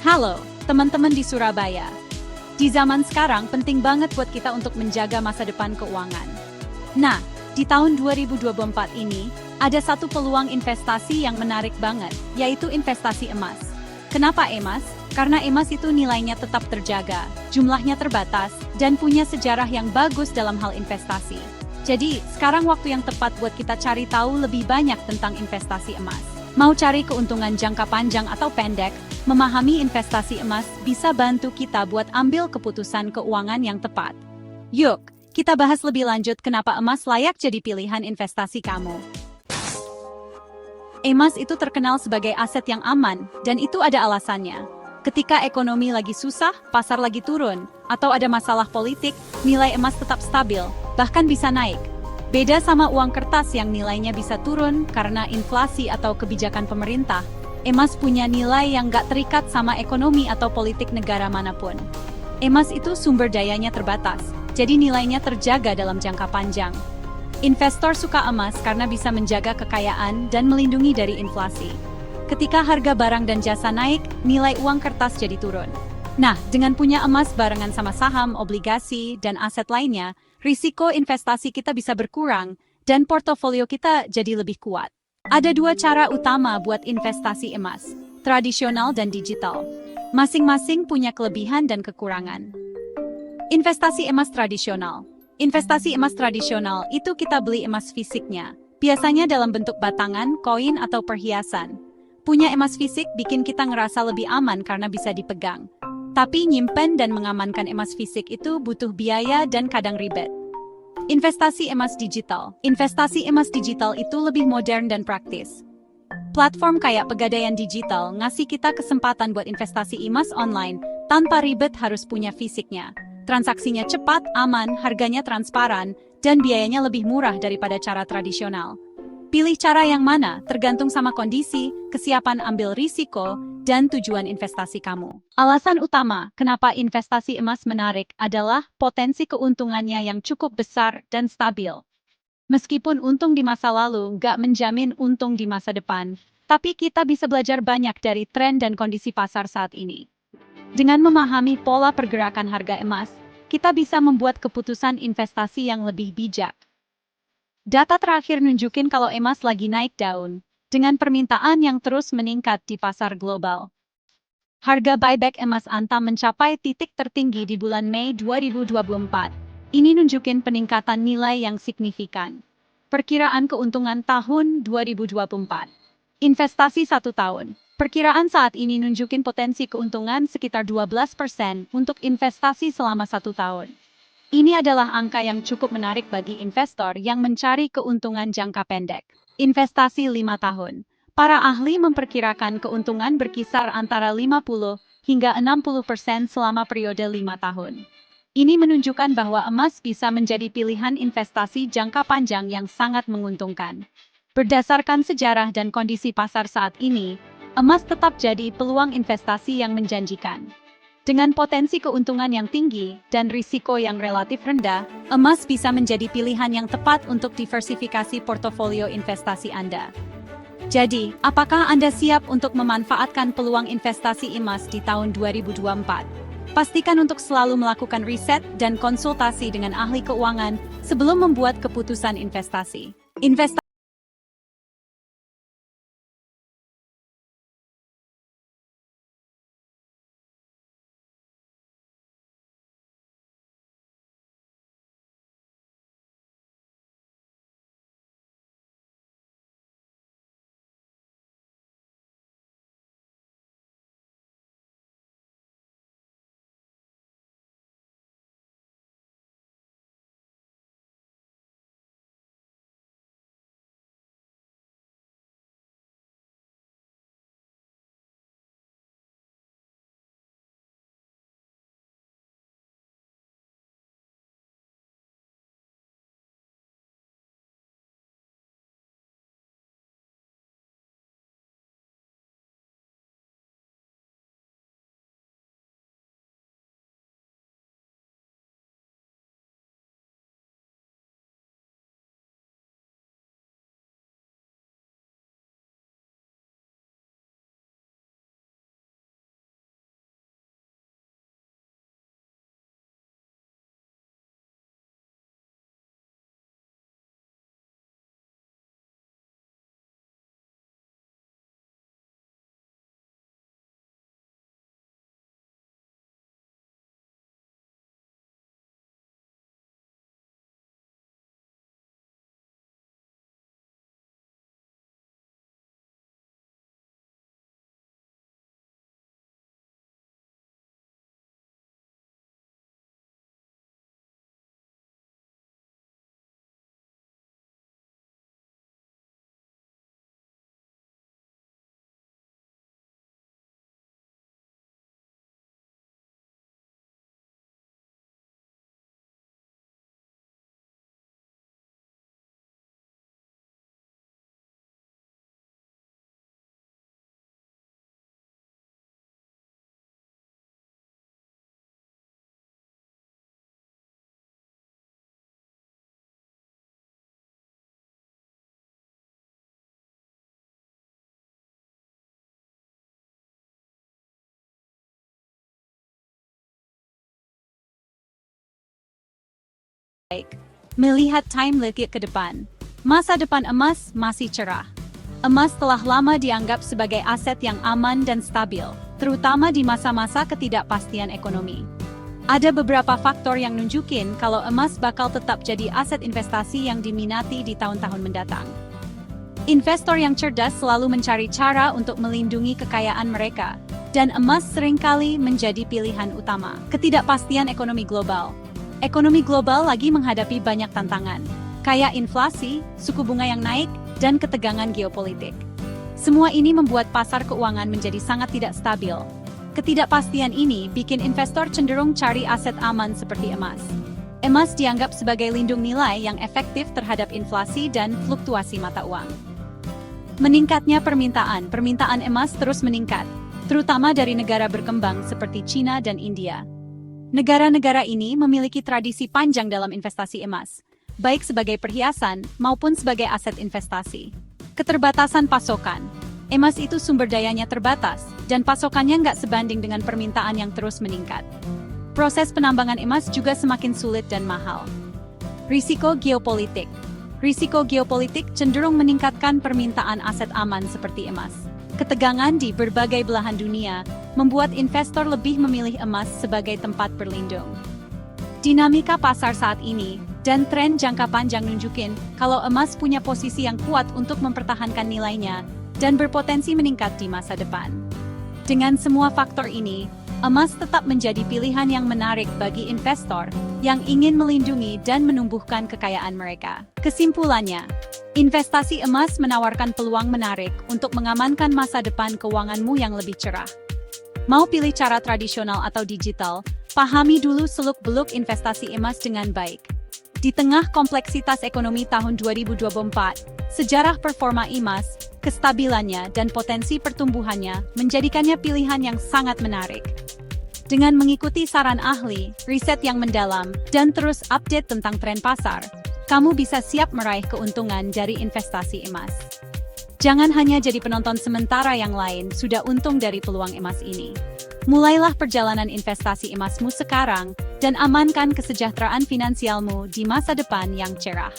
Halo, teman-teman di Surabaya. Di zaman sekarang penting banget buat kita untuk menjaga masa depan keuangan. Nah, di tahun 2024 ini, ada satu peluang investasi yang menarik banget, yaitu investasi emas. Kenapa emas? Karena emas itu nilainya tetap terjaga, jumlahnya terbatas, dan punya sejarah yang bagus dalam hal investasi. Jadi, sekarang waktu yang tepat buat kita cari tahu lebih banyak tentang investasi emas. Mau cari keuntungan jangka panjang atau pendek, memahami investasi emas bisa bantu kita buat ambil keputusan keuangan yang tepat. Yuk, kita bahas lebih lanjut kenapa emas layak jadi pilihan investasi kamu. Emas itu terkenal sebagai aset yang aman, dan itu ada alasannya. Ketika ekonomi lagi susah, pasar lagi turun, atau ada masalah politik, nilai emas tetap stabil, bahkan bisa naik. Beda sama uang kertas yang nilainya bisa turun karena inflasi atau kebijakan pemerintah, emas punya nilai yang nggak terikat sama ekonomi atau politik negara manapun. Emas itu sumber dayanya terbatas, jadi nilainya terjaga dalam jangka panjang. Investor suka emas karena bisa menjaga kekayaan dan melindungi dari inflasi. Ketika harga barang dan jasa naik, nilai uang kertas jadi turun. Nah, dengan punya emas barengan sama saham, obligasi, dan aset lainnya, risiko investasi kita bisa berkurang, dan portofolio kita jadi lebih kuat. Ada dua cara utama buat investasi emas, tradisional dan digital. Masing-masing punya kelebihan dan kekurangan. Investasi emas tradisional. Investasi emas tradisional itu kita beli emas fisiknya, biasanya dalam bentuk batangan, koin, atau perhiasan. Punya emas fisik bikin kita ngerasa lebih aman karena bisa dipegang. Tapi nyimpen dan mengamankan emas fisik itu butuh biaya dan kadang ribet. Investasi emas digital. Investasi emas digital itu lebih modern dan praktis. Platform kayak Pegadaian Digital ngasih kita kesempatan buat investasi emas online tanpa ribet harus punya fisiknya. Transaksinya cepat, aman, harganya transparan, dan biayanya lebih murah daripada cara tradisional. Pilih cara yang mana tergantung sama kondisi, kesiapan ambil risiko, dan tujuan investasi kamu. Alasan utama kenapa investasi emas menarik adalah potensi keuntungannya yang cukup besar dan stabil. Meskipun untung di masa lalu nggak menjamin untung di masa depan, tapi kita bisa belajar banyak dari tren dan kondisi pasar saat ini. Dengan memahami pola pergerakan harga emas, kita bisa membuat keputusan investasi yang lebih bijak. Data terakhir nunjukin kalau emas lagi naik daun, dengan permintaan yang terus meningkat di pasar global. Harga buyback emas Antam mencapai titik tertinggi di bulan Mei 2024. Ini nunjukin peningkatan nilai yang signifikan. Perkiraan keuntungan tahun 2024. Investasi 1 tahun. Perkiraan saat ini nunjukin potensi keuntungan sekitar 12% untuk investasi selama 1 tahun. Ini adalah angka yang cukup menarik bagi investor yang mencari keuntungan jangka pendek. Investasi 5 tahun. Para ahli memperkirakan keuntungan berkisar antara 50 hingga 60% selama periode 5 tahun. Ini menunjukkan bahwa emas bisa menjadi pilihan investasi jangka panjang yang sangat menguntungkan. Berdasarkan sejarah dan kondisi pasar saat ini, emas tetap jadi peluang investasi yang menjanjikan. Dengan potensi keuntungan yang tinggi dan risiko yang relatif rendah, emas bisa menjadi pilihan yang tepat untuk diversifikasi portofolio investasi Anda. Jadi, apakah Anda siap untuk memanfaatkan peluang investasi emas di tahun 2024? Pastikan untuk selalu melakukan riset dan konsultasi dengan ahli keuangan sebelum membuat keputusan investasi. Melihat timeline ke depan, masa depan emas masih cerah. Emas telah lama dianggap sebagai aset yang aman dan stabil, terutama di masa-masa ketidakpastian ekonomi. Ada beberapa faktor yang nunjukin kalau emas bakal tetap jadi aset investasi yang diminati di tahun-tahun mendatang. Investor yang cerdas selalu mencari cara untuk melindungi kekayaan mereka, dan emas seringkali menjadi pilihan utama. Ketidakpastian ekonomi global. Ekonomi global lagi menghadapi banyak tantangan, kayak inflasi, suku bunga yang naik, dan ketegangan geopolitik. Semua ini membuat pasar keuangan menjadi sangat tidak stabil. Ketidakpastian ini bikin investor cenderung cari aset aman seperti emas. Emas dianggap sebagai lindung nilai yang efektif terhadap inflasi dan fluktuasi mata uang. Meningkatnya permintaan emas terus meningkat, terutama dari negara berkembang seperti China dan India. Negara-negara ini memiliki tradisi panjang dalam investasi emas, baik sebagai perhiasan maupun sebagai aset investasi. Keterbatasan pasokan. Emas itu sumber dayanya terbatas, dan pasokannya nggak sebanding dengan permintaan yang terus meningkat. Proses penambangan emas juga semakin sulit dan mahal. Risiko geopolitik. Risiko geopolitik cenderung meningkatkan permintaan aset aman seperti emas. Ketegangan di berbagai belahan dunia membuat investor lebih memilih emas sebagai tempat berlindung. Dinamika pasar saat ini dan tren jangka panjang nunjukin kalau emas punya posisi yang kuat untuk mempertahankan nilainya dan berpotensi meningkat di masa depan. Dengan semua faktor ini, emas tetap menjadi pilihan yang menarik bagi investor yang ingin melindungi dan menumbuhkan kekayaan mereka. Kesimpulannya, investasi emas menawarkan peluang menarik untuk mengamankan masa depan keuanganmu yang lebih cerah. Mau pilih cara tradisional atau digital, pahami dulu seluk-beluk investasi emas dengan baik. Di tengah kompleksitas ekonomi tahun 2024, sejarah performa emas, kestabilannya, dan potensi pertumbuhannya menjadikannya pilihan yang sangat menarik. Dengan mengikuti saran ahli, riset yang mendalam, dan terus update tentang tren pasar, kamu bisa siap meraih keuntungan dari investasi emas. Jangan hanya jadi penonton sementara yang lain sudah untung dari peluang emas ini. Mulailah perjalanan investasi emasmu sekarang dan amankan kesejahteraan finansialmu di masa depan yang cerah.